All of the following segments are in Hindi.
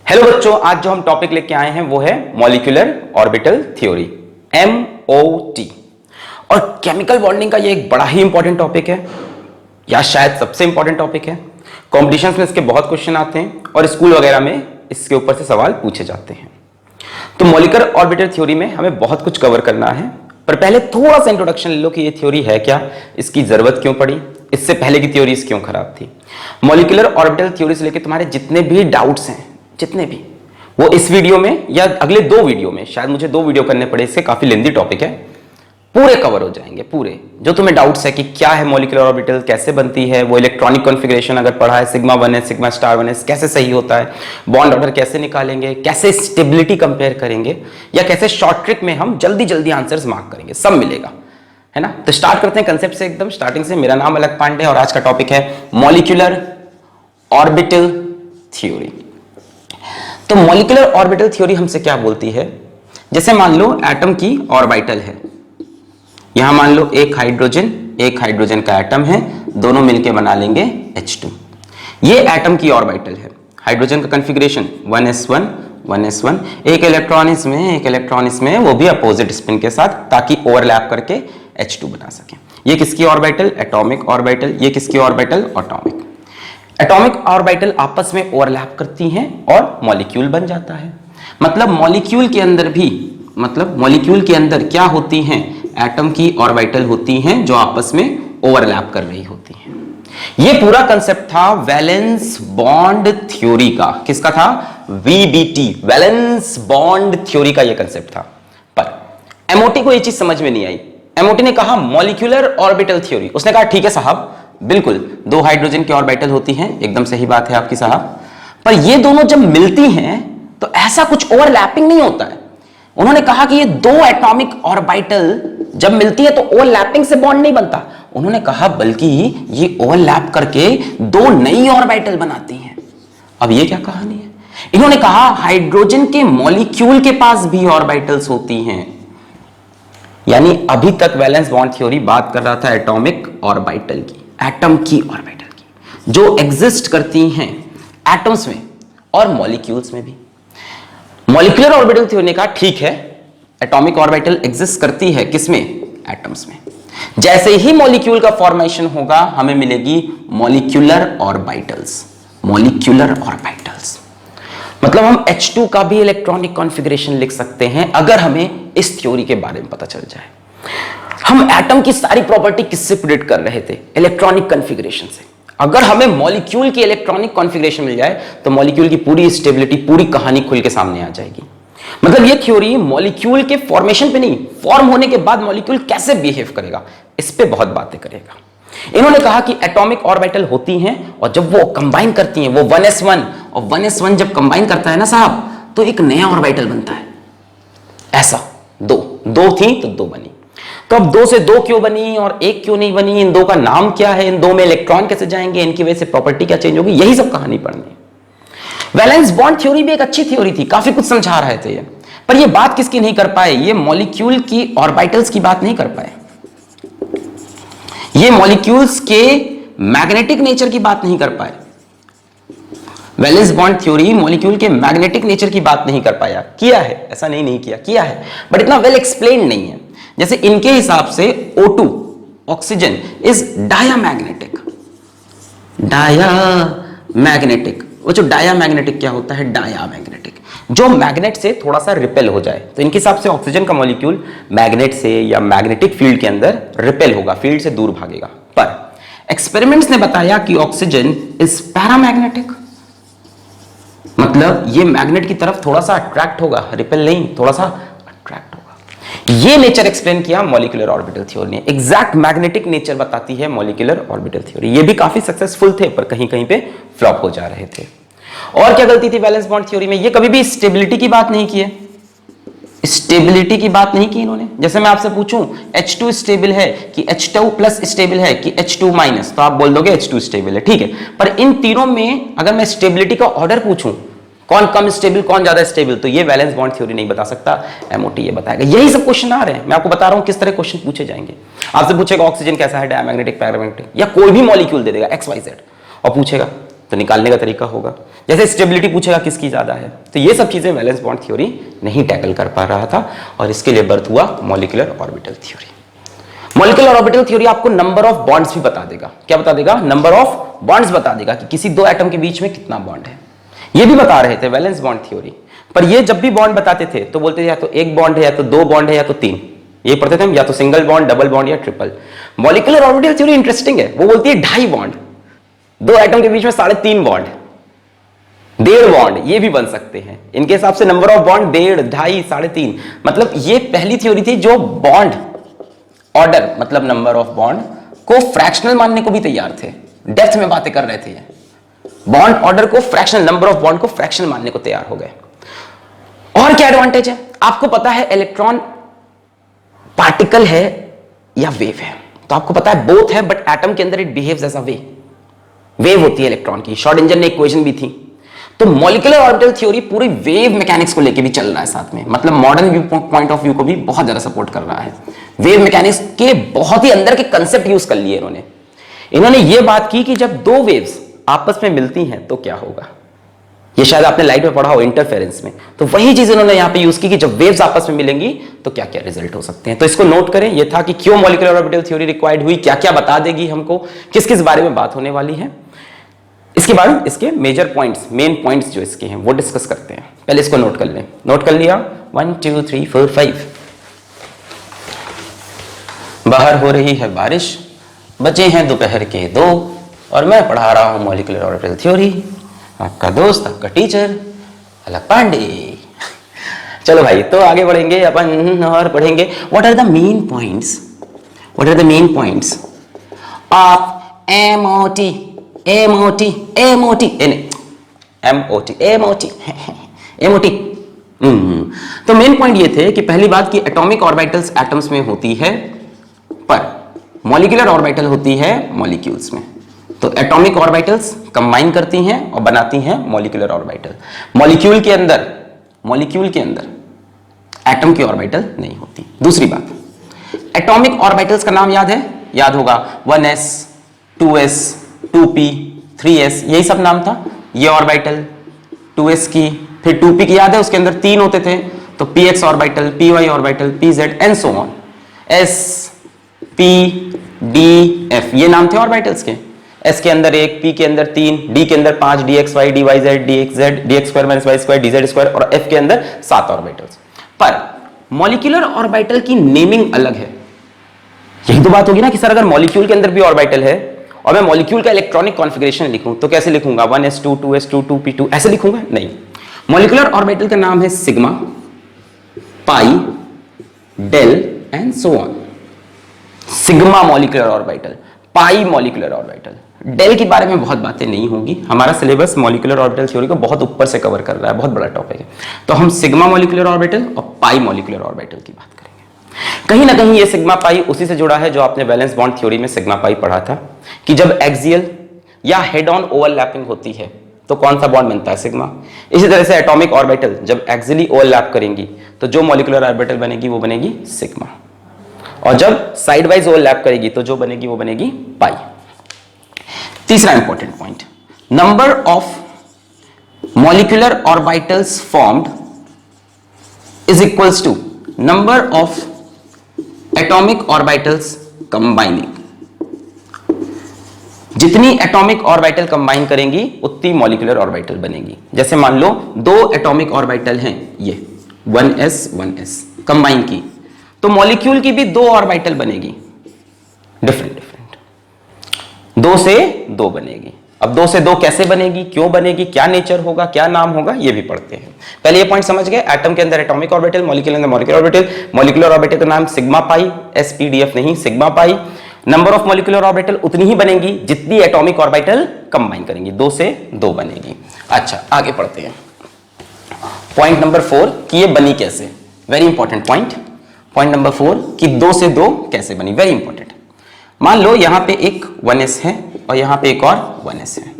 हेलो बच्चों, आज जो हम टॉपिक लेके आए हैं वो है मॉलिक्यूलर ऑर्बिटल थ्योरी, MOT। और केमिकल बॉन्डिंग का ये एक बड़ा ही इंपॉर्टेंट टॉपिक है, या शायद सबसे इंपॉर्टेंट टॉपिक है। कॉम्पिटिशन्स में इसके बहुत क्वेश्चन आते हैं और स्कूल वगैरह में इसके ऊपर से सवाल पूछे जाते हैं। तो मॉलिक्यूलर ऑर्बिटल थ्योरी में हमें बहुत कुछ कवर करना है, पर पहले थोड़ा सा इंट्रोडक्शन ले लो कि ये थ्योरी है क्या, इसकी जरूरत क्यों पड़ी, इससे पहले की थ्योरीज क्यों खराब थी। मॉलिक्यूलर ऑर्बिटल थ्योरी से लेकर तुम्हारे जितने भी डाउट्स हैं, जितने भी, वो इस वीडियो में या अगले 2 वीडियो में, शायद मुझे 2 वीडियो करने पड़े, इससे काफी लेंदी टॉपिक है, पूरे कवर हो जाएंगे। पूरे जो तुम्हें डाउट्स है कि क्या है मॉलिक्यूलर ऑर्बिटल, कैसे बनती है, वो इलेक्ट्रॉनिक कॉन्फ़िगरेशन अगर पढ़ा है, सिग्मा 1 है, सिग्मा स्टार 1 है, कैसे सही होता है, बॉन्ड ऑर्डर कैसे निकालेंगे, कैसे स्टेबिलिटी कंपेयर करेंगे, या कैसे शॉर्ट ट्रिक में हम जल्दी जल्दी आंसर्स मार्क करेंगे, सब मिलेगा, है ना। तो स्टार्ट करते हैं कंसेप्ट से, एकदम स्टार्टिंग से। मेरा नाम अलग पांडे और आज का टॉपिक है मॉलिक्यूलर ऑर्बिटल थ्योरी। तो मॉलिक्यूलर ऑर्बिटल थ्योरी हमसे क्या बोलती है, जैसे मान लो एटम की ऑर्बिटल है, यहां मान लो एक हाइड्रोजन का एटम है, दोनों मिलके बना लेंगे H2। ये एटम की ऑर्बिटल है, हाइड्रोजन का कॉन्फ़िगरेशन 1s1 1s1, एक इलेक्ट्रॉन इसमें, वो भी अपोजिट स्पिन के साथ, ताकि ओवरलैप करके H2 बना सके। ये किसकी ऑर्बिटल? Atomic orbital. ये किसकी ऑर्बिटल? एटॉमिक। एटॉमिक ऑर्बिटल आपस में ओवरलैप करती हैं और मॉलिक्यूल बन जाता है। मतलब मॉलिक्यूल के अंदर क्या होती हैं? एटम की ऑर्बिटल होती हैं जो आपस में ओवरलैप कर रही होती हैं। ये पूरा कंसेप्ट था वैलेंस बॉन्ड थ्योरी का। किसका था? VBT, वैलेंस बॉन्ड थ्योरी का ये कंसेप्ट था। पर MOT को ये चीज समझ में नहीं आई। MOT ने कहा मॉलिक्यूलर ऑर्बिटल थ्योरी। उसने कहा ठीक है साहब, बिल्कुल 2 हाइड्रोजन की ऑर्बिटल होती हैं, एकदम सही बात है आपकी साहब, पर ये दोनों जब मिलती हैं तो ऐसा कुछ ओवरलैपिंग नहीं होता है। उन्होंने कहा कि ये 2 एटॉमिक ऑर्बिटल जब मिलती है तो ओवरलैपिंग से बॉन्ड नहीं बनता। उन्होंने कहा बल्कि ये ओवरलैप करके 2 नई ऑर्बिटल बनाती हैं। अब ये क्या कहानी है? इन्होंने कहा हाइड्रोजन के मॉलिक्यूल के पास भी ऑर्बिटल्स होती हैं। यानी अभी तक वैलेंस बॉन्ड थ्योरी बात कर रहा था एटॉमिक ऑर्बिटल की, एटम की ऑर्बिटल की, जो एग्जिस्ट करती हैं एटम्स में और मॉलिक्यूल्स में भी। मॉलिक्यूलर ऑर्बिटल थ्योरी ने कहा ठीक है, एटॉमिक ऑर्बिटल एग्जिस्ट करती है किसमें? एटम्स में। जैसे ही मॉलिक्यूल का फॉर्मेशन होगा हमें मिलेगी मॉलिक्यूलर ऑर्बिटल्स। मॉलिक्यूलर ऑर्बिटल्स मतलब हम H2 का भी इलेक्ट्रॉनिक कॉन्फ़िगरेशन लिख सकते हैं अगर हमें इस थ्योरी के बारे में पता चल जाए। हम एटम की सारी प्रॉपर्टी किससे प्रिडिक्ट कर रहे थे? इलेक्ट्रॉनिक कॉन्फ़िगरेशन से। अगर हमें मॉलिक्यूल की इलेक्ट्रॉनिक कॉन्फ़िगरेशन मिल जाए तो मॉलिक्यूल की पूरी स्टेबिलिटी, पूरी कहानी खुल के सामने आ जाएगी। मतलब ये थ्योरी मॉलिक्यूल के फॉर्मेशन पे नहीं, फॉर्म होने के बाद मॉलिक्यूल कैसे बिहेव करेगा, इस पे बहुत बातें करेगा। इन्होंने कहा कि एटॉमिक ऑर्बिटल होती हैं और जब वो कंबाइन करती हैं, वो 1s1 और 1s1 जब कंबाइन करता है ना साहब, तो एक नया ऑर्बिटल बनता है। ऐसा 2 थी तो 2 बनी। तो अब 2 से 2 क्यों बनी और 1 क्यों नहीं बनी, इन 2 का नाम क्या है, इन 2 में इलेक्ट्रॉन कैसे जाएंगे, इनकी वजह से प्रॉपर्टी क्या चेंज होगी, यही सब कहानी पढ़नी। वैलेंस बॉन्ड थ्योरी भी एक अच्छी थ्योरी थी, काफी कुछ समझा रहे थे ये, पर ये बात किसकी नहीं कर पाए? ये मॉलिक्यूल की ऑर्बिटल्स की बात नहीं कर पाए। ये मॉलिक्यूल्स के मैग्नेटिक नेचर की बात नहीं कर पाए। वैलेंस बॉन्ड थ्योरी मॉलिक्यूल के मैग्नेटिक नेचर की बात नहीं कर पाया। किया है, ऐसा नहीं किया है, बट इतना वेल एक्सप्लेन नहीं है। जैसे इनके हिसाब से O2 ऑक्सीजन इज डायामैग्नेटिक। वो जो डायामैग्नेटिक क्या होता है? डायामैग्नेटिक जो मैग्नेट से थोड़ा सा रिपेल हो जाए। तो इनके हिसाब से ऑक्सीजन का मॉलिक्यूल मैग्नेट से या मैग्नेटिक फील्ड के अंदर रिपेल होगा, फील्ड से दूर भागेगा। पर एक्सपेरिमेंट्स ने बताया कि ऑक्सीजन इज पैरामैग्नेटिक, मतलब ये मैग्नेट की तरफ थोड़ा सा अट्रैक्ट होगा, रिपेल नहीं, थोड़ा सा अट्रैक्ट होगा। ये नेचर एक्सप्लेन किया मॉलिक्यूलर ऑर्बिटल थ्योरी ने। एग्जैक्ट मैग्नेटिक नेचर बताती है मॉलिक्यूलर ऑर्बिटल थ्योरी। ये भी काफी सक्सेसफुल थे, पर कहीं कहीं पे फ्लॉप हो जा रहे थे। और क्या गलती थी वैलेंस बॉन्ड थ्योरी में? ये कभी भी स्टेबिलिटी की बात नहीं की है। स्टेबिलिटी की बात नहीं की इन्होंने। जैसे मैं आपसे पूछूं H2 स्टेबल है कि H2 प्लस स्टेबल है कि H2 माइनस, तो आप बोल दोगे H2 स्टेबल है, ठीक है। पर इन तीनों में अगर मैं स्टेबिलिटी का ऑर्डर पूछूं, कौन कम स्टेबल कौन ज्यादा स्टेबल, तो ये वैलेंस बॉन्ड थ्योरी नहीं बता सकता, MOT ये बताएगा। यही सब क्वेश्चन आ रहे हैं, मैं आपको बता रहा हूं किस तरह क्वेश्चन पूछे जाएंगे। आपसे पूछेगा ऑक्सीजन कैसा है, डायमैग्नेटिक, पैरामैग्नेटिक, या कोई भी मॉलिक्यूल दे देगा XYZ और पूछेगा तो निकालने का तरीका होगा। जैसे स्टेबिलिटी पूछेगा किसकी ज्यादा है, तो ये सब चीजें वैलेंस बॉन्ड थ्योरी नहीं टैकल कर पा रहा था, और इसके लिए बर्थ हुआ molecular orbital theory. Molecular orbital theory आपको नंबर ऑफ बॉन्ड्स भी बता देगा। क्या बता देगा? नंबर ऑफ बॉन्ड्स बता देगा कि किसी दो एटम के बीच में कितना बॉन्ड है। ये भी बता रहे थे वैलेंस बॉन्ड थ्योरी, पर ये जब भी बॉन्ड बताते थे तो बोलते थे या तो एक बॉन्ड है, या तो दो बॉन्ड है, या तो तीन। ये पढ़ते थे हम, या तो सिंगल बॉन्ड, डबल बॉन्ड या triple. Molecular orbital theory interesting है, वो बोलती है ढाई बॉन्ड, दो एटम के बीच में 3.5 बॉन्ड, 1.5 बॉन्ड, ये भी बन सकते हैं। इनके हिसाब से नंबर ऑफ बॉन्ड 1.5, 2.5, 3.5। मतलब ये पहली थ्योरी थी जो बॉन्ड ऑर्डर, मतलब नंबर ऑफ बॉन्ड को फ्रैक्शनल मानने को भी तैयार थे। डेप्थ में बातें कर रहे थे, बॉन्ड ऑर्डर को फ्रैक्शनल, नंबर ऑफ बॉन्ड को फ्रैक्शनल मानने को तैयार हो गए। और क्या एडवांटेज है? आपको पता है इलेक्ट्रॉन पार्टिकल है या वेव है, तो आपको पता है बोथ है, बट एटम के अंदर it behaves as a wave होती है इलेक्ट्रॉन की। शॉर्डिंजर ने इक्वेशन भी थी। तो मॉलिक्यूलर ऑर्बिटल थ्योरी पूरी वेव मैकेनिक्स को लेके भी चल रहा है साथ में, मतलब modern view point of view को भी बहुत ज्यादा सपोर्ट कर रहा है। वेव मैकेनिक्स के बहुत ही अंदर के कंसेप्ट यूज कर लिए इन्होंने ये बात की कि जब दो वेव्स आपस में मिलती हैं तो क्या होगा। ये शायद आपने लाइट में पढ़ा हो, इंटरफेरेंस में। तो वही चीज इन्होंने यहां पे यूज की कि जब वेव्स आपस में मिलेंगी तो क्या क्या रिजल्ट हो सकते हैं। तो इसको नोट करें, ये था कि क्यों मॉलिक्यूलर ऑर्बिटल थ्योरी रिक्वायर्ड हुई, क्या क्या बता देगी हमको, किस किस बारे में बात होने वाली है। इसके बाद इसके मेजर पॉइंट्स, मेन पॉइंट्स जो इसके हैं वो डिस्कस करते हैं। पहले इसको नोट कर लें। नोट कर लिया? 1 2 3 4 5। बाहर हो रही है बारिश, बचे हैं दोपहर के 2, और मैं पढ़ा रहा हूं मॉलिक्यूलर ऑर्बिटल थ्योरी। आपका दोस्त, आपका टीचर अलग पांडे। चलो भाई, तो आगे बढ़ेंगे अपन और पढ़ेंगे what are the main points, what are the main points of MOT, MOT, MOT, MOT, MOT, MOT. तो मेन पॉइंट ये थे कि पहली बात कि एटॉमिक ऑर्बिटल्स एटम्स में होती है, पर मॉलिक्यूलर ऑर्बिटल होती है मॉलिक्यूल्स में। तो एटॉमिक ऑर्बिटल्स कंबाइन करती हैं और बनाती हैं मॉलिक्यूलर ऑर्बिटल। मॉलिक्यूल के अंदर एटम की ऑर्बिटल नहीं होती। दूसरी बात, एटॉमिक ऑर्बिटल्स का नाम याद है? याद होगा 1s 2s 2p 3s, यही सब नाम था। ये ऑर्बिटल 2s की, फिर 2p की याद है, उसके अंदर 3 होते थे, तो px orbital, py orbital, pz and so on. s p d f ये नाम थे ऑर्बिटल्स के। s के अंदर 1, p के अंदर 3, d के अंदर 5, dxy dyz dxz dx square minus y square dz square, और f के अंदर 7 ऑर्बिटल्स। पर मॉलिक्यूलर ऑर्बिटल की नेमिंग अलग है। यही तो बात होगी ना कि सर अगर मॉलिक्यूल के अंदर भी ऑर्बिटल है और मैं मॉलिक्यूल का इलेक्ट्रॉनिक कॉन्फ़िगरेशन लिखूं तो कैसे लिखूंगा? 1s2 2s2 2p2 ऐसे लिखूंगा? नहीं। मॉलिक्यूलर ऑर्बिटल का नाम है sigma, pi, del and so on. Sigma molecular orbital, pi molecular orbital. Del के बारे में बहुत बातें नहीं होंगी, हमारा सिलेबस मॉलिक्यूलर ऑर्बिटल थ्योरी को बहुत ऊपर से कवर कर रहा है, बहुत बड़ा टॉपिक है। तो हम सिग्मा मॉलिक्यूलर ऑर्बिटल और पाई मॉलिक्यूलर ऑर्बिटल की बात करेंगे। कहीं ना कहीं ये सिग्मा पाई उसी से जुड़ा है जो आपने वैलेंस बॉन्ड थ्योरी में सिग्मा पाई पढ़ा था, कि जब एक्सियल या हेड ऑन ओवरलैपिंग होती है तो कौन सा बॉन्ड बनता है? सिग्मा। इसी तरह से एटॉमिक ऑर्बिटल जब एक्सियली ओवरलैप करेंगी तो जो मॉलिक्यूलर ऑर्बिटल बनेगी वो बनेगी सिग्मा, और जब साइड वाइज ओवरलैप करेगी तो जो बनेगी वो बनेगी पाई। तीसरा important point, number of molecular orbitals formed is equals to number of atomic orbitals combining. जितनी एटॉमिक ऑर्बिटल कंबाइन करेंगी उतनी मॉलिक्यूलर ऑर्बिटल बनेगी। जैसे मान लो 2 एटॉमिक ऑर्बिटल हैं, ये 1s 1s कंबाइन की, तो मॉलिक्यूल की भी 2 ऑर्बिटल बनेगी, डिफरेंट 2 से 2 बनेगी। अब 2 से 2 कैसे बनेगी, क्यों बनेगी, क्या नेचर होगा, क्या नाम होगा, ये भी पढ़ते हैं। पहले ये पॉइंट समझ गए, एटम के अंदर एटॉमिक ऑर्बिटल, मॉलिक्यूल के अंदर मॉलिक्यूलर ऑर्बिटल। मॉलिक्यूलर ऑर्बिटल का नाम सिग्मा पाई, SPDF नहीं, sigma pi. Number of molecular orbital उतनी ही बनेगी जितनी एटॉमिक ऑर्बिटल कंबाइन करेंगी, 2 से 2 बनेगी। अच्छा, आगे पढ़ते हैं। पॉइंट नंबर 4 कि ये बनी कैसे, very important point. Point number 4 कि 2 से 2 कैसे बनी, वेरी इंपॉर्टेंट। मान लो यहां पे एक 1s है और यहां पे एक और 1s है,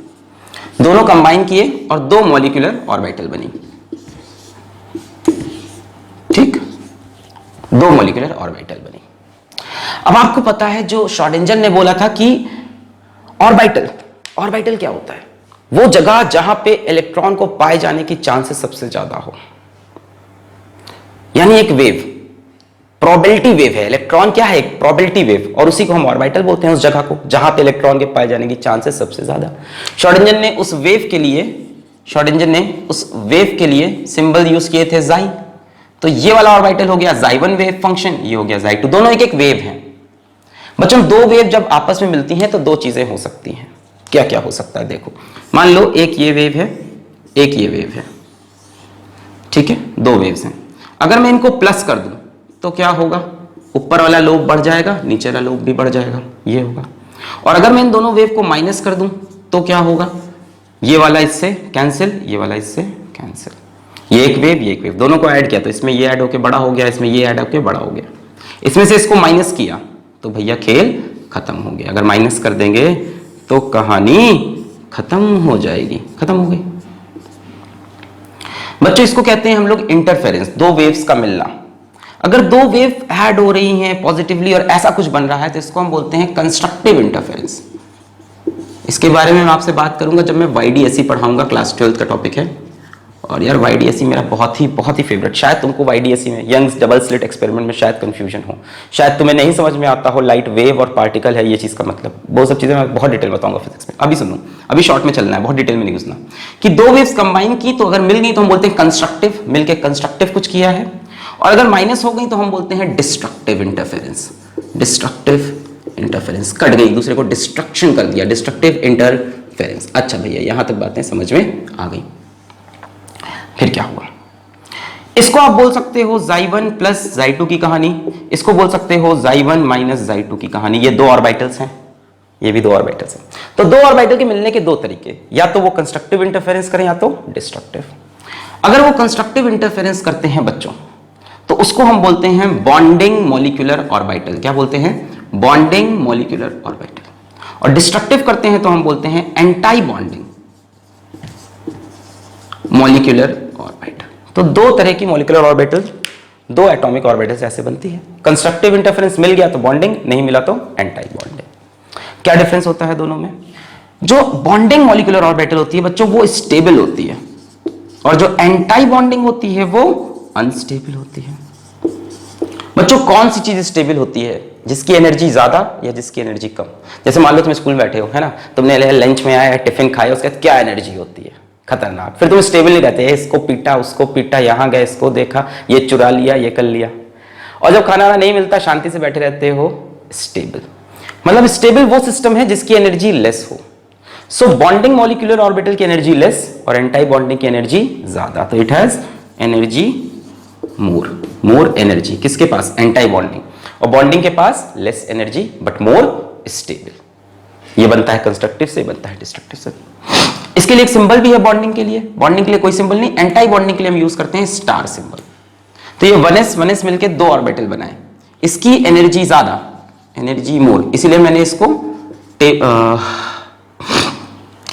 दोनों कंबाइन किए और 2 मॉलिक्यूलर ऑर्बिटल बनी। ठीक, 2 मॉलिक्यूलर ऑर्बिटल बनी। अब आपको पता है जो श्रोडिंगर ने बोला था कि ऑर्बिटल क्या होता है? वो जगह जहां पे इलेक्ट्रॉन को पाए जाने की चांसेस सबसे ज्यादा हो, यानी एक वेव, प्रोबेबिलिटी वेव है। इलेक्ट्रॉन क्या है? एक प्रोबेबिलिटी वेव, और उसी को हम ऑर्बिटल बोलते हैं, उस जगह को जहां पे इलेक्ट्रॉन के पाए जाने की चांसेस सबसे ज्यादा। श्रोडिंगर ने उस वेव के लिए सिंबल यूज किए थे जाई। तो ये वाला ऑर्बिटल हो गया जाई1 वेव फंक्शन, ये हो गया जाई2, दोनों एक एक वेव हैं। बच्चों दो वेव जब आपस में मिलती हैं तो दो चीजें हो सकती हैं। क्या क्या हो सकता है? देखो, मान लो एक ये वेव है, एक ये वेव है, ठीक है, दो वेव्स हैं। अगर मैं इनको प्लस कर दूं तो क्या होगा? ऊपर वाला लोब बढ़ जाएगा, नीचे वाला लोब भी बढ़ जाएगा, ये होगा। और अगर मैं इन दोनों वेव को माइनस कर दूं तो क्या होगा? ये वाला इससे कैंसिल, ये वाला इससे कैंसिल, ये एक वेव, ये एक वेव, दोनों को ऐड किया तो इसमें ये ऐड होके बड़ा हो गया, इसमें ये ऐड होके बड़ा हो गया। इसमें से इसको माइनस किया तो भैया खेल खत्म हो गया। अगर माइनस कर देंगे तो कहानी खत्म हो जाएगी, खत्म हो गई। बच्चों इसको कहते हैं हम लोग इंटरफेरेंस, दो वेव्स का मिलना। अगर दो वेव ऐड हो रही हैं पॉजिटिवली और ऐसा कुछ बन रहा है तो इसको हम बोलते हैं कंस्ट्रक्टिव इंटरफेरेंस। इसके बारे में मैं आपसे बात करूंगा जब मैं YDSE पढ़ाऊंगा, क्लास 12 का टॉपिक है। और यार YDSE मेरा बहुत ही फेवरेट। शायद तुमको YDSE में यंग्स डबल स्लिट एक्सपेरिमेंट में शायद कंफ्यूजन हो, शायद तुम्हें नहीं समझ में आता हो लाइट वेव और पार्टिकल है ये चीज़ का मतलब। वो सब चीज़ें मैं बहुत डिटेल बताऊंगा फिजिक्स में। अभी सुनो, अभी शॉर्ट में चलना है, बहुत डिटेल में नहीं घुसना। कि दो वेव्स कंबाइन की तो अगर मिल गई तो हम बोलते हैं कंस्ट्रक्टिव, मिलके कंस्ट्रक्टिव कुछ किया है। और अगर माइनस हो गई तो हम बोलते हैं destructive interference. Destructive interference, cut गई, दूसरे को डिस्ट्रक्शन कर दिया, डिस्ट्रक्टिव इंटरफेरेंस। अच्छा भैया यहां तक बातें समझ में आ गई। फिर क्या हुआ? इसको आप बोल सकते हो जाई1 प्लस जाई2 की कहानी, इसको बोल सकते हो जाई1 माइनस जाई2 की कहानी। ये दो ऑर्बिटल्स हैं, ये भी दो ऑर्बिटल्स हैं। तो दो ऑर्बिटल के मिलने के दो तरीके, या तो वो कंस्ट्रक्टिव इंटरफेरेंस करें या तो डिस्ट्रक्टिव। अगर वो कंस्ट्रक्टिव इंटरफेरेंस करते हैं बच्चों तो उसको हम बोलते हैं बॉन्डिंग मॉलिक्यूलर ऑर्बिटल। क्या बोलते हैं? Bonding molecular orbital. और डिस्ट्रक्टिव करते हैं तो हम बोलते हैं एंटी बॉन्डिंग मॉलिक्यूलर ऑर्बिटल। तो दो तरह की मॉलिक्यूलर ऑर्बिटल, दो एटॉमिक ऑर्बिटल्स ऐसे बनती है। कंस्ट्रक्टिव इंटरफेरेंस मिल गया तो बॉन्डिंग, नहीं मिला तो एंटी बॉन्डिंग। क्या डिफरेंस होता है दोनों में? जो बॉन्डिंग मॉलिक्यूलर ऑर्बिटल होती है बच्चों वो स्टेबल होती है, और जो एंटी बॉन्डिंग होती है वो अनस्टेबल होती है। बच्चों कौन सी चीज स्टेबल होती है? जिसकी एनर्जी ज्यादा या जिसकी एनर्जी कम। जैसे मान लो तुम स्कूल में बैठे हो, है ना, तुमने लंच में आया, टिफिन खाया, उसके बाद क्या एनर्जी होती है? खतरनाक। फिर तुम स्टेबल नहीं रहते, इसको पीटा, उसको पीटा, यहां गए, इसको देखा, ये चुरा लिया, ये कर लिया। और जब खाना नहीं मिलता शांति से बैठे रहते हो, स्टेबल। मतलब स्टेबल वो सिस्टम है जिसकी एनर्जी लेस हो। सो बॉन्डिंग मॉलिक्यूलर ऑर्बिटल की एनर्जी लेस और एंटी बॉन्डिंग की एनर्जी ज्यादा, तो it has energy more energy. किसके पास? Antibonding. और बॉन्डिंग के पास less energy but more stable. ये बनता है कंस्ट्रक्टिव से, बनता है डिस्ट्रक्टिव से। इसके लिए एक सिंबल भी है बॉन्डिंग के लिए। बॉन्डिंग के लिए कोई सिंबल नहीं, एंटी बॉन्डिंग के लिए हम यूज करते हैं स्टार सिंबल। तो ये 1s मिलकर दो ऑर्बिटल बनाए, इसकी एनर्जी ज्यादा, एनर्जी मोर, इसीलिए मैंने इसको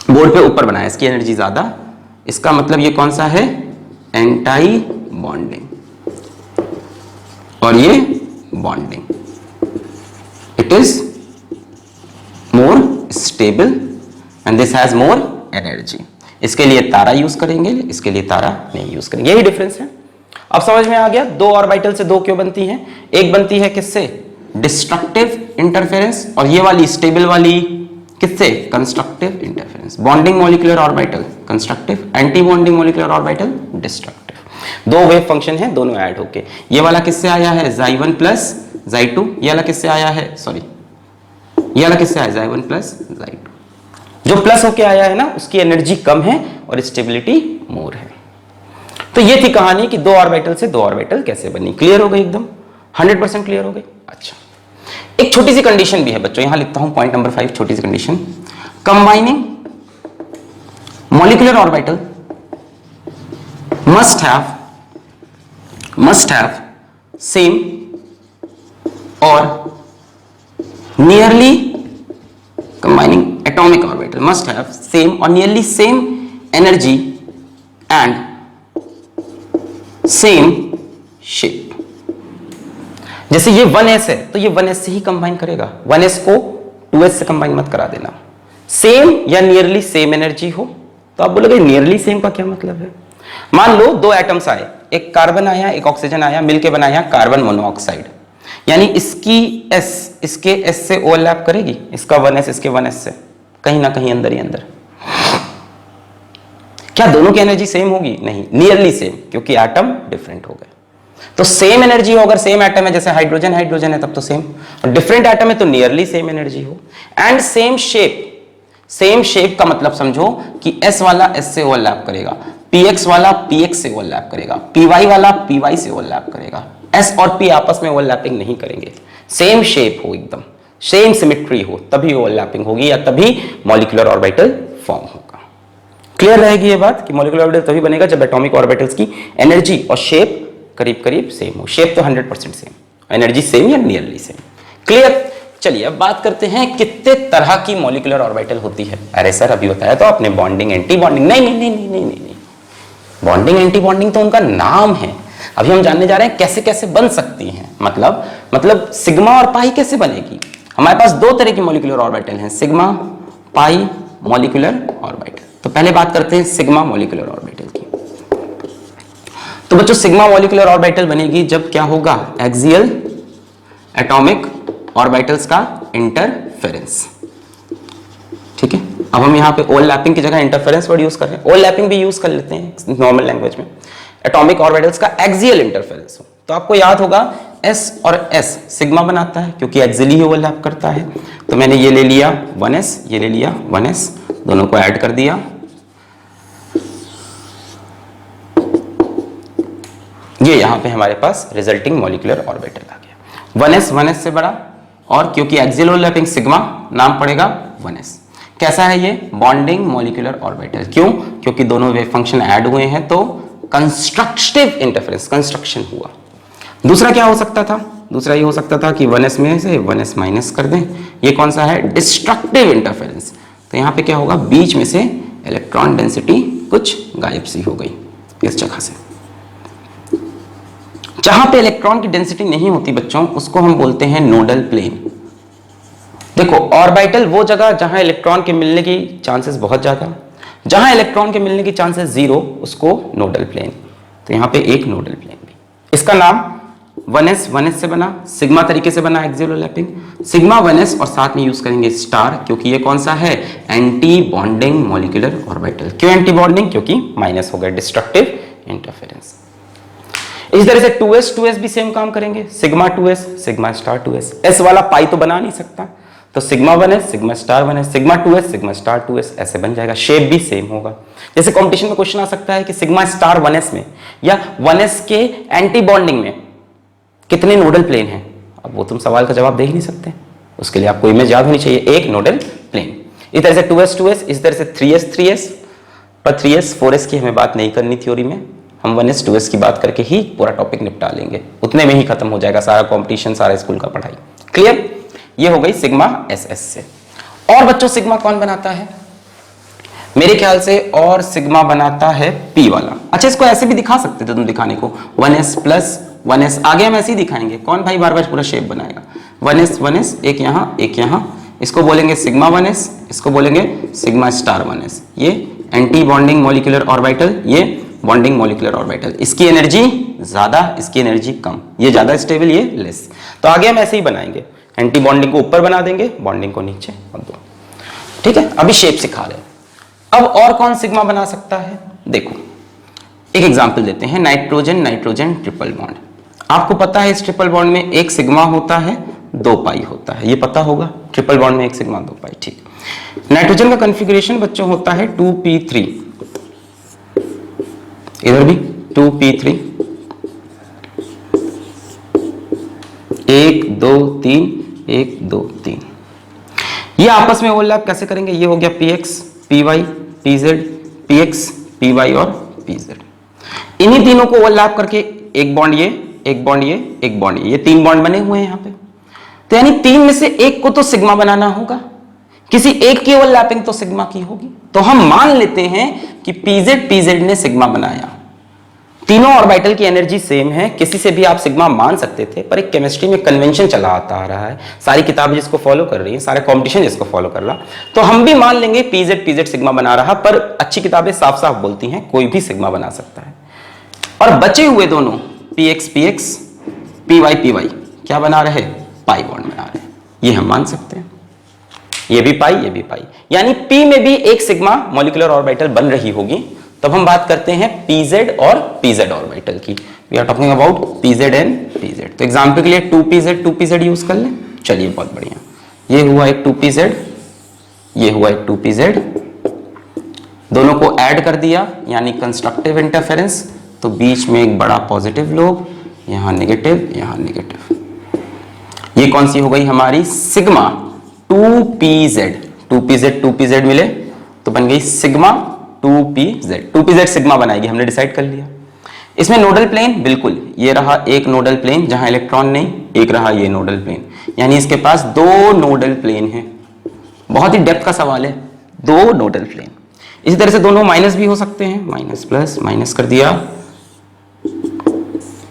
बोर्ड पे ऊपर बनाया, इसकी एनर्जी ज्यादा। इसका मतलब ये कौन सा है? एंटी बॉन्डिंग, और ये bonding. It is more stable and this has more energy. इसके लिए तारा यूज करेंगे, इसके लिए तारा नहीं यूज करेंगे। यही डिफरेंस है। अब समझ में आ गया दो ऑर्बिटल से दो क्यों बनती हैं? एक बनती है किससे? डिस्ट्रक्टिव इंटरफेरेंस, और ये वाली स्टेबल वाली किससे? Constructive interference. Bonding molecular orbital constructive, anti bonding molecular orbital destructive. दो वेव फंक्शन है, दोनों ऐड होके। ये वाला किससे आया है? जाई1 प्लस जाई2। ये वाला किससे आया है? सॉरी, ये वाला किससे आया? जाई1 प्लस जाई2। जो प्लस होके आया है ना उसकी एनर्जी कम है और स्टेबिलिटी मोर है। तो ये थी कहानी कि दो ऑर्बिटल से दो ऑर्बिटल कैसे बनी। क्लियर हो गई? एकदम 100% क्लियर हो गई। अच्छा, एक छोटी सी कंडीशन भी है बच्चों, यहां लिखता हूं पॉइंट नंबर 5, छोटी सी condition. Combining molecular orbital must have same or nearly combining atomic orbital must have same or nearly same energy and same shape। जैसे ये 1s है तो ये 1s से ही कंबाइन करेगा, 1s को 2s से कंबाइन मत करा देना। सेम या नियरली सेम एनर्जी हो तो आप बोलोगे नियरली सेम का क्या मतलब है? मान लो दो एटम्स आए, एक कार्बन आया एक ऑक्सीजन आया, मिलके बनाया कार्बन मोनोऑक्साइड, यानी इसकी S इसके S से ओवरलैप करेगी, इसका 1s इसके 1s से, कहीं ना कहीं अंदर ही अंदर। क्या दोनों की एनर्जी सेम होगी? नहीं, नियरली सेम, क्योंकि एटम डिफरेंट हो गए। तो सेम एनर्जी हो, अगर सेम एटम है, जैसे हाइड्रोजन हाइड्रोजन है तब तो सेम, और डिफरेंट एटम है तो नियरली सेम एनर्जी हो। And same shape, same shape का मतलब समझो कि S वाला S से ओवरलैप करेगा, px वाला px से ओवरलैप करेगा, py वाला py से ओवरलैप करेगा। S और p आपस में ओवरलैपिंग नहीं करेंगे, सेम शेप हो, एकदम सेम सिमेट्री हो, तभी ओवरलैपिंग होगी या तभी मॉलिक्यूलर ऑर्बिटल फॉर्म होगा। क्लियर रहेगी ये बात कि मॉलिक्यूलर ऑर्बिटल तभी बनेगा जब एटॉमिक ऑर्बिटल्स की एनर्जी और शेप करीब करीब सेम हो। शेप तो 100% सेम, एनर्जी सेम या नियरली सेम। क्लियर? चलिए अब बात करते हैं कितने तरह की मॉलिक्यूलर ऑर्बिटल होती है। अरे सर अभी बताया तो आपने बॉन्डिंग एंटी बॉन्डिंग। नहीं नहीं नहीं नहीं नहीं नहीं, बॉन्डिंग एंटी बॉन्डिंग तो उनका नाम है, अभी हम जानने जा रहे हैं कैसे कैसे बन सकती हैं। मतलब सिग्मा और पाई कैसे बनेगी। हमारे पास दो तरह की मॉलिक्यूलर ऑर्बिटल हैं, सिग्मा पाई मॉलिक्यूलर ऑर्बिटल। तो पहले बात करते हैं सिग्मा मॉलिक्यूलर ऑर्बिटल की। तो बच्चों सिग्मा मॉलिक्यूलर ऑर्बिटल बनेगी जब क्या होगा, एक्सियल एटॉमिक ऑर्बिटल्स का इंटरफेरेंस। ठीक है, अब हम यहाँ पे ओवरलैपिंग की जगह इंटरफेरेंस वर्ड यूज कर रहे हैं, ओवरलैपिंग भी यूज कर लेते हैं नॉर्मल लैंग्वेज में। एटॉमिक ऑर्बिटल्स का एक्सियल इंटरफेरेंस हो तो आपको याद होगा S और S सिग्मा बनाता है क्योंकि एक्सियली ओवरलैप करता है। तो मैंने ये ले लिया 1s, ये ले लिया 1s, दोनों को ऐड कर दिया, ये यहां पे हमारे पास रिजल्टिंग मॉलिक्यूलर ऑर्बिटल आ गया। 1s 1s से बड़ा, और क्योंकि एक्सियल ओवरलैपिंग सिग्मा नाम पड़ेगा 1s। कैसा है ये, बॉन्डिंग मॉलिक्यूलर ऑर्बिटल। क्यों? क्योंकि दोनों वेव फंक्शन ऐड हुए हैं तो कंस्ट्रक्टिव इंटरफेरेंस, कंस्ट्रक्शन हुआ। दूसरा क्या हो सकता था, दूसरा ये हो सकता था कि 1s में से 1s माइनस कर दें, ये कौन सा है, डिस्ट्रक्टिव इंटरफेरेंस। तो यहां पे क्या होगा, बीच में से इलेक्ट्रॉन डेंसिटी कुछ गायब सी हो गई इस जगह से। जहां पे इलेक्ट्रॉन की डेंसिटी नहीं होती बच्चों, उसको हम बोलते हैं नोडल प्लेन। देखो ऑर्बिटल वो जगह जहां इलेक्ट्रॉन के मिलने की चांसेस बहुत ज्यादा, जहां इलेक्ट्रॉन के मिलने की चांसेस जीरो, उसको नोडल प्लेन। तो यहां पे एक नोडल प्लेन भी, इसका नाम 1s 1s से बना, सिग्मा तरीके से बना एक्सियल ओवरलैपिंग, सिग्मा 1s और साथ में यूज करेंगे स्टार, क्योंकि ये कौन सा है, एंटी बॉन्डिंग मॉलिक्यूलर ऑर्बिटल। क्यों एंटी बॉन्डिंग, क्योंकि माइनस हो गए, डिस्ट्रक्टिव इंटरफेरेंस। इस तरह से 2s भी सेम काम करेंगे, sigma 2s sigma star 2s। S वाला पाई तो बना नहीं सकता, तो sigma 1s sigma star 1s, sigma 2s sigma star 2s ऐसे बन जाएगा, शेप भी सेम होगा। जैसे कंपटीशन में क्वेश्चन आ सकता है कि सिग्मा स्टार 1s में या 1s के एंटी बॉन्डिंग में कितने नोडल प्लेन हैं। अब वो तुम सवाल का जवाब दे ही नहीं सकते, उसके लिए आपको इमेज याद होनी चाहिए, एक नोडल प्लेन। इस तरह से 2s इस तरह से 3s पर 3s 4s की हमें बात नहीं करनी थ्योरी में, हम 1s 2s की बात करके ही पूरा टॉपिक निपटा लेंगे, उतने में ही खत्म हो जाएगा सारा कंपटीशन, सारा स्कूल का पढ़ाई। क्लियर? ये हो गई सिग्मा SS से। और बच्चों सिग्मा कौन बनाता है, मेरे ख्याल से और सिग्मा बनाता है P वाला। अच्छा इसको ऐसे भी दिखा सकते थे तुम दिखाने को, 1s प्लस 1s, आगे हम ऐसे ही दिखाएंगे, कौन भाई बार बार पूरा शेप बनाएगा। 1s एक यहां, इसको बोलेंगे सिग्मा 1s, इसको बोलेंगे सिग्मा स्टार 1s। ये एंटी बॉन्डिंग मॉलिक्यूलर ऑर्बिटल, ये बॉन्डिंग मॉलिक्यूलर ऑर्बिटल। इसकी एनर्जी ज्यादा, इसकी एनर्जी कम, ये ज्यादा स्टेबल, ये लेस। तो आगे हम ऐसे ही बनाएंगे, एंटी बॉन्डिंग को ऊपर बना देंगे, बॉन्डिंग को नीचे और दो। ठीक है, अभी शेप सिखा रहे हैं। अब और कौन सिग्मा बना सकता है, देखो एक एग्जांपल देते हैं, नाइट्रोजन नाइट्रोजन ट्रिपल बॉन्ड। आपको पता है इस ट्रिपल बॉन्ड में एक सिग्मा होता है, 2 पाई होता है, ये पता होगा, ट्रिपल बॉन्ड में एक सिग्मा 2 पाई। ठीक, नाइट्रोजन का कॉन्फ़िगरेशन बच्चों होता है 2p3, इधर भी 2p3, 1 2 3 1 2 3। ये आपस में ओवरलैप कैसे करेंगे, ये हो गया px py pz, px py और pz। इन्हीं तीनों को ओवरलैप करके एक बॉन्ड ये, एक बॉन्ड ये, एक बॉन्ड ये 3 बॉन्ड बने हुए हैं यहां पे। तो यानी 3 में से एक को तो सिग्मा बनाना होगा, किसी एक की ओवरलैपिंग तो सिग्मा की होगी। तो हम मान लेते हैं कि pz ने सिग्मा बनाया, तीनों ऑर्बिटल की एनर्जी सेम है, किसी से भी आप सिग्मा मान सकते थे, पर एक केमिस्ट्री में कन्वेंशन चला आता आ रहा है, सारी किताबें जिसको फॉलो कर रही हैं, सारे कंपटीशन जिसको फॉलो कर रहा, तो हम भी मान लेंगे पीजेड सिग्मा बना रहा, पर अच्छी किताबें साफ साफ बोलती हैं कोई भी सिग्मा बना सकता है। और बचे हुए दोनों px py क्या बना रहे, पाई बॉन्ड बना रहे, ये हम मान सकते हैं। ये भी पाई, ये भी पाई, यानी p में भी एक सिग्मा मॉलिक्यूलर ऑर्बिटल बन रही होगी। तब हम बात करते हैं pz और pz ऑर्बिटल की। We are talking about pz and pz। तो एग्जांपल के लिए 2pz यूज कर लें। चलिए बहुत बढ़िया, ये हुआ एक 2pz, ये हुआ एक 2pz, दोनों को ऐड कर दिया यानी कंस्ट्रक्टिव इंटरफेरेंस, तो बीच में एक बड़ा पॉजिटिव लोब, यहां नेगेटिव, यहां नेगेटिव। ये कौन सी हो गई हमारी, सिग्मा 2pz मिले तो बन गई सिग्मा 2pz सिग्मा बनाएगी, हमने डिसाइड कर लिया। इसमें नोडल प्लेन बिल्कुल, ये रहा एक नोडल प्लेन जहां इलेक्ट्रॉन नहीं, एक रहा ये नोडल प्लेन, यानी इसके पास दो नोडल प्लेन है। बहुत ही डेप्थ का सवाल है, दो नोडल प्लेन। इसी तरह से दोनों माइनस भी हो सकते हैं, माइनस प्लस, माइनस कर दिया,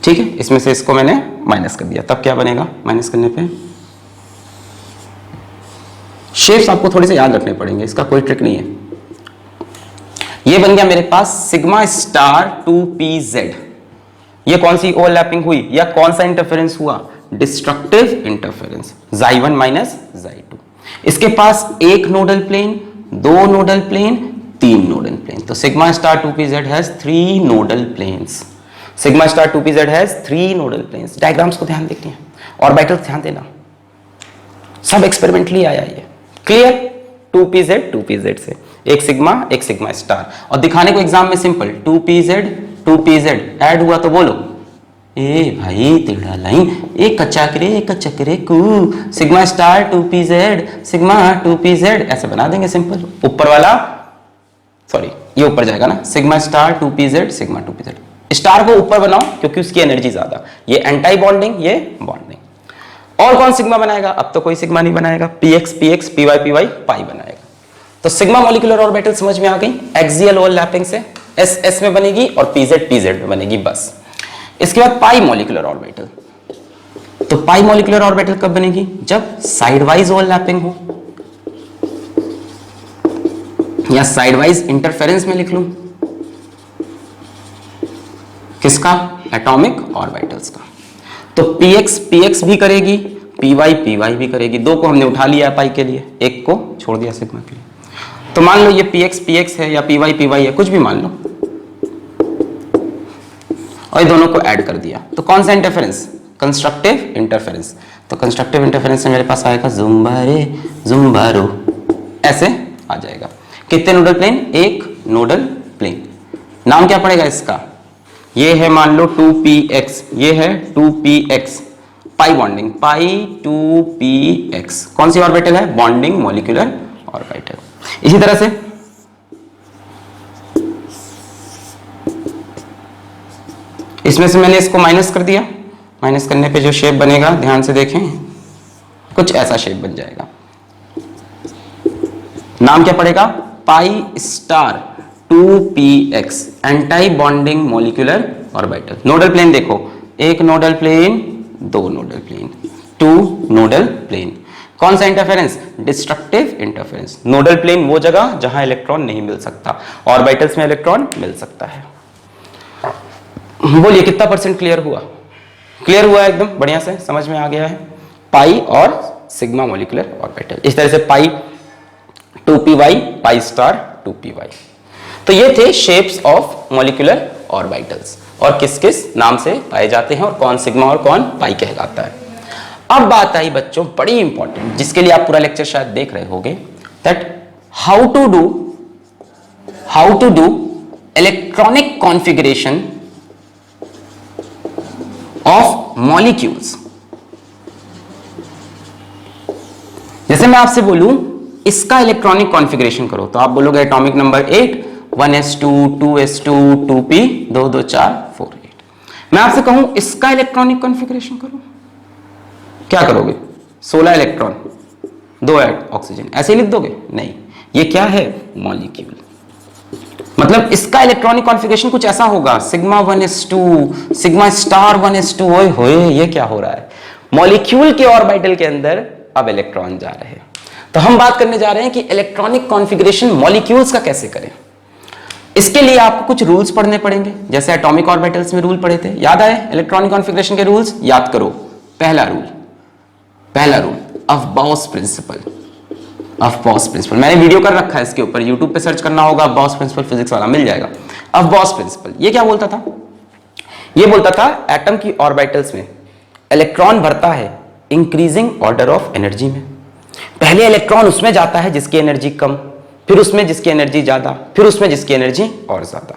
ठीक है, इसमें से इसको मैंने माइनस कर दिया, तब क्या बनेगा माइनस करने पे, शेप्स आपको थोड़े से याद रखने पड़ेंगे, इसका कोई ट्रिक नहीं है। ये बन गया मेरे पास सिग्मा स्टार 2pz। ये कौन सी ओवरलैपिंग हुई या कौन सा इंटरफेरेंस हुआ, destructive interference, xi1 minus xi2। इसके पास एक नोडल प्लेन, दो नोडल प्लेन, तीन नोडल प्लेन, तो sigma star 2pz has 3 nodal planes. Sigma star 2pz has 3 nodal planes. Diagrams को ध्यान देखिए, ऑर्बिटल ध्यान देना, सब एक्सपेरिमेंटली आया ये, क्लियर। 2pz से एक सिग्मा स्टार, और दिखाने को एग्जाम में सिंपल, 2pz ऐड हुआ तो बोलो ए भाई तेरा लाइन, एक चक्रे कू, सिग्मा स्टार 2pz ऐसे बना देंगे सिंपल। ऊपर वाला सॉरी ये ऊपर जाएगा ना, सिग्मा स्टार 2pz स्टार को ऊपर बनाओ क्योंकि उसकी एनर्जी ज्यादा, ये एंटी बॉन्डिंग, ये बॉन्डिंग। और कौन सिग्मा बनाएगा, अब तो कोई सिग्मा नहीं बनाएगा, px py पाई बनाएगा। तो सिग्मा मॉलिक्यूलर ऑर्बिटल समझ में आ गई, एक्सियल ओवरलैपिंग से s में बनेगी और pz में बनेगी बस। इसके बाद पाई मॉलिक्यूलर ऑर्बिटल, तो पाई मॉलिक्यूलर ऑर्बिटल कब बनेगी, जब साइड वाइज ओवरलैपिंग हो, या साइड वाइज इंटरफेरेंस में लिख लूं, किसका, एटॉमिक ऑर्बिटल्स का। तो px भी करेगी, py भी करेगी, दो को हमने उठा लिया पाई के लिए, एक को छोड़ दिया सिग्मा के लिए। तो मान लो ये px है या py है, कुछ भी मान लो, और ये दोनों को ऐड कर दिया, तो कौन सा इंटरफेरेंस, कंस्ट्रक्टिव इंटरफेरेंस। तो कंस्ट्रक्टिव इंटरफेरेंस से मेरे पास आएगा जुम्बारो, ऐसे आ जाएगा। कितने नोडल प्लेन, एक नोडल प्लेन। नाम क्या पड़ेगा इसका, ये है मान लो 2px, ये है 2px, पाई बॉन्डिंग, पाई 2px, कौन सी ऑर्बिटल है, बॉन्डिंग मॉलिक्यूलर ऑर्बिटल। इसी तरह से इसमें से मैंने इसको माइनस कर दिया, माइनस करने पे जो शेप बनेगा ध्यान से देखें, कुछ ऐसा शेप बन जाएगा। नाम क्या पड़ेगा, pi star 2px, anti bonding molecular orbital. Nodal plane देखो, एक नोडल प्लेन, दो नोडल प्लेन, 2 नोडल प्लेन। कौन सा interference, destructive interference. Nodal plane वो जगह जहां इलेक्ट्रॉन नहीं मिल सकता, ऑर्बिटल्स में इलेक्ट्रॉन मिल सकता है। बोलिए कितना परसेंट क्लियर हुआ, क्लियर हुआ एकदम बढ़िया से, समझ में आ गया है। पाई और सिग्मा मॉलिक्यूलर ऑर्बिटल, इस तरह से पाई 2py, पाई स्टार 2py। तो ये थे शेप्स ऑफ मॉलिक्यूलर ऑर्बिटल्स, और किस किस नाम से पाए जाते हैं, और कौन सिग्मा और कौन पाई कहलाता है। अब बात आई बच्चों बड़ी इंपॉर्टेंट, जिसके लिए आप पूरा लेक्चर शायद देख रहे होंगे, that how to do electronic configuration of molecules. जैसे मैं आपसे बोलूं इसका इलेक्ट्रॉनिक कॉन्फ़िगरेशन करो, तो आप बोलोगे atomic number 8, 1s2, 2s2, 2p, 2 2 4 4 8। मैं आपसे कहूं इसका इलेक्ट्रॉनिक कॉन्फ़िगरेशन करो, क्या करोगे, 16 इलेक्ट्रॉन, 2 ऑक्सीजन, ऐसे ही लिख दोगे, नहीं, ये क्या है, मॉलिक्यूल। मतलब इसका इलेक्ट्रॉनिक कॉन्फ़िगरेशन कुछ ऐसा होगा, sigma 1s2 sigma star 1s2। ओए होए, ये क्या हो रहा है? मॉलिक्यूल के ऑर्बिटल के अंदर अब इलेक्ट्रॉन जा रहे हैं। तो हम बात करने जा रहे हैं कि इलेक्ट्रॉनिक कॉन्फ़िगरेशन मॉलिक्यूल्स का कैसे करें। इसके लिए आपको कुछ रूल्स पढ़ने पड़ेंगे, जैसे एटॉमिक ऑर्बिटल्स में रूल पढ़े थे, याद आए इलेक्ट्रॉनिक कॉन्फ़िगरेशन के रूल्स? याद करो। पहला रूल अफबाउस प्रिंसिपल। अफबाउस प्रिंसिपल मैंने वीडियो कर रखा है इसके ऊपर, यूट्यूब पे सर्च करना होगा, अफबाउस प्रिंसिपल फिजिक्स वाला मिल जाएगा। अफबाउस प्रिंसिपल ये क्या बोलता था? ये बोलता था एटम की ऑर्बिटल्स में इलेक्ट्रॉन भरता है इंक्रीजिंग ऑर्डर ऑफ एनर्जी में। पहले इलेक्ट्रॉन उसमें जाता है जिसकी एनर्जी कम, फिर उसमें जिसकी एनर्जी ज्यादा, फिर उसमें जिसकी एनर्जी और ज्यादा।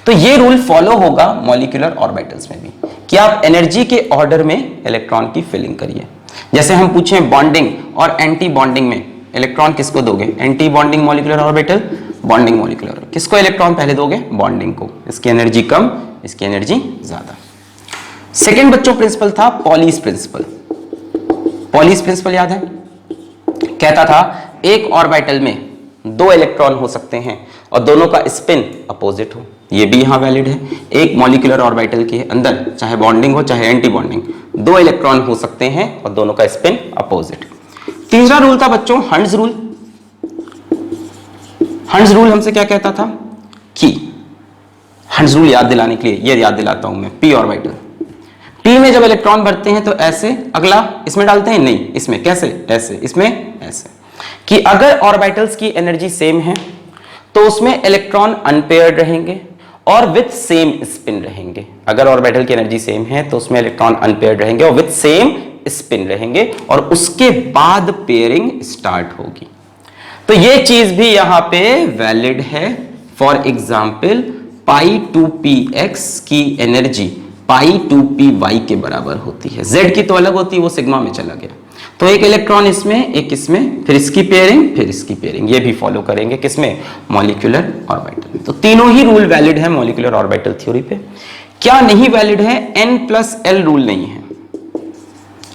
तो ये रूल फॉलो होगा मॉलिक्यूलर ऑर्बिटल्स में भी, कि आप एनर्जी के ऑर्डर में इलेक्ट्रॉन की फिलिंग करिए। जैसे हम पूछें बॉन्डिंग और एंटी बॉन्डिंग में इलेक्ट्रॉन किसको दोगे? Anti bonding molecular orbital, bonding molecular. किसको इलेक्ट्रॉन पहले दोगे? बॉन्डिंग को। इसकी एनर्जी कम, इसकी एनर्जी ज्यादा। सेकेंड बच्चों प्रिंसिपल था पॉलीस प्रिंसिपल। पॉलीस प्रिंसिपल याद है? कहता था एक ऑर्बिटल में 2 इलेक्ट्रॉन हो सकते हैं और दोनों का स्पिन अपोजिट हो। ये भी यहां वैलिड है। एक मॉलिक्यूलर ऑर्बिटल के अंदर चाहे बॉन्डिंग हो चाहे एंटी बॉन्डिंग, 2 इलेक्ट्रॉन हो सकते हैं और दोनों का स्पिन अपोजिट। तीसरा रूल था बच्चों हंड्स रूल। हंड्स रूल हमसे क्या कहता था कि हंड्स रूल याद दिलाने के लिए ये याद दिलाता हूं मैं, पी ऑर्बिटल। पी में जब इलेक्ट्रॉन भरते हैं तो ऐसे, अगला इसमें डालते हैं, नहीं इसमें कैसे, ऐसे, इसमें ऐसे, कि अगर ऑर्बिटल्स की एनर्जी सेम है तो उसमें इलेक्ट्रॉन अनपेयर्ड रहेंगे और विथ सेम स्पिन रहेंगे। अगर ऑर्बिटल की एनर्जी सेम है तो उसमें इलेक्ट्रॉन अनपेयर्ड रहेंगे और विथ सेम स्पिन रहेंगे और उसके बाद पेयरिंग स्टार्ट होगी। तो ये चीज भी यहां पे वैलिड है। फॉर एग्जाम्पल पाई 2px की एनर्जी पाई 2py के बराबर होती है। z की तो अलग होती है, वो सिग्मा में चला गया। तो एक इलेक्ट्रॉन इसमें, एक इसमें, फिर इसकी पेयरिंग, फिर इसकी पेयरिंग, ये भी फॉलो करेंगे किसमें? Molecular orbital. तो तीनों ही रूल वैलिड है मॉलिक्यूलर ऑर्बिटल थ्योरी पे। क्या नहीं वैलिड है? n+l रूल नहीं है।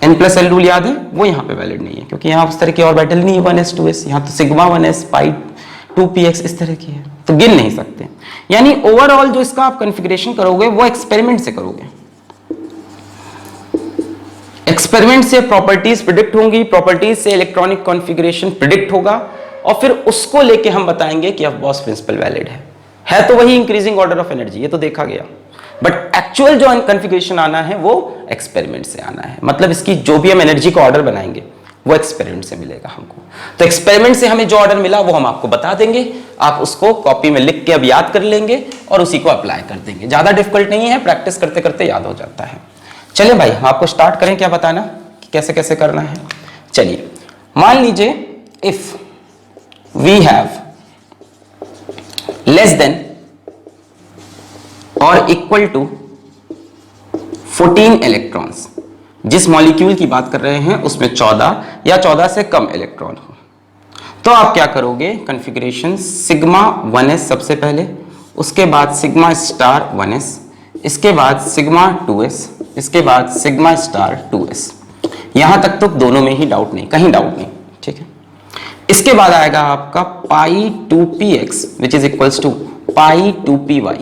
n+l रूल याद है? वो यहां पे वैलिड नहीं है क्योंकि यहां उस तरह की ऑर्बिटल नहीं है 1s 2s, यहां तो सिग्मा 1s पाई 2px इस तरह की है, तो गिन नहीं सकते। यानी ओवरऑल जो इसका आप कॉन्फ़िगरेशन करोगे वो एक्सपेरिमेंट से करोगे। एक्सपेरिमेंट से प्रॉपर्टीज प्रिडिक्ट होंगी, प्रॉपर्टीज से इलेक्ट्रॉनिक कॉन्फ़िगरेशन प्रिडिक्ट होगा और फिर उसको लेके हम बताएंगे कि अफबाउस प्रिंसिपल वैलिड है तो वही इंक्रीजिंग ऑर्डर ऑफ एनर्जी, ये तो देखा गया। बट एक्चुअल जो कॉन्फ़िगरेशन आना है वो एक्सपेरिमेंट से आना है। मतलब इसकी जो भी हम एनर्जी का ऑर्डर बनाएंगे वो एक्सपेरिमेंट से मिलेगा हमको। तो एक्सपेरिमेंट से हमें जो ऑर्डर मिला वो हम आपको बता देंगे, आप उसको कॉपी में लिख के अब याद कर लेंगे और उसी को अप्लाई कर देंगे। ज्यादा डिफिकल्ट नहीं है, प्रैक्टिस करते करते याद हो जाता है। चलिए भाई हम आपको स्टार्ट करें, क्या बताना कि कैसे कैसे करना है। चलिए मान लीजिए if we have less than और इक्वल टू 14 इलेक्ट्रॉन्स, जिस मॉलिक्यूल की बात कर रहे हैं उसमें 14 या 14 से कम इलेक्ट्रॉन हो, तो आप क्या करोगे? कॉन्फ़िगरेशन सिग्मा 1s सबसे पहले, उसके बाद सिग्मा स्टार 1s, इसके बाद सिग्मा 2s, इसके बाद सिग्मा स्टार 2s। यहां तक तो दोनों में ही डाउट नहीं, कहीं डाउट नहीं, ठीक है। इसके बाद आएगा आपका pi 2px which is equals to pi 2py,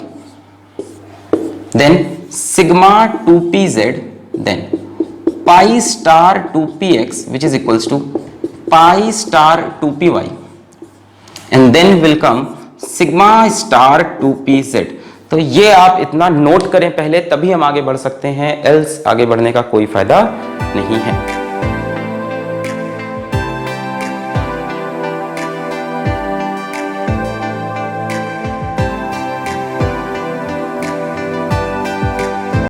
then sigma 2pz, then pi star 2px which is equals to pi star 2py and then will come sigma star 2pz। तो ये आप इतना नोट करें पहले, तभी हम आगे बढ़ सकते हैं, एल्स आगे बढ़ने का कोई फायदा नहीं है।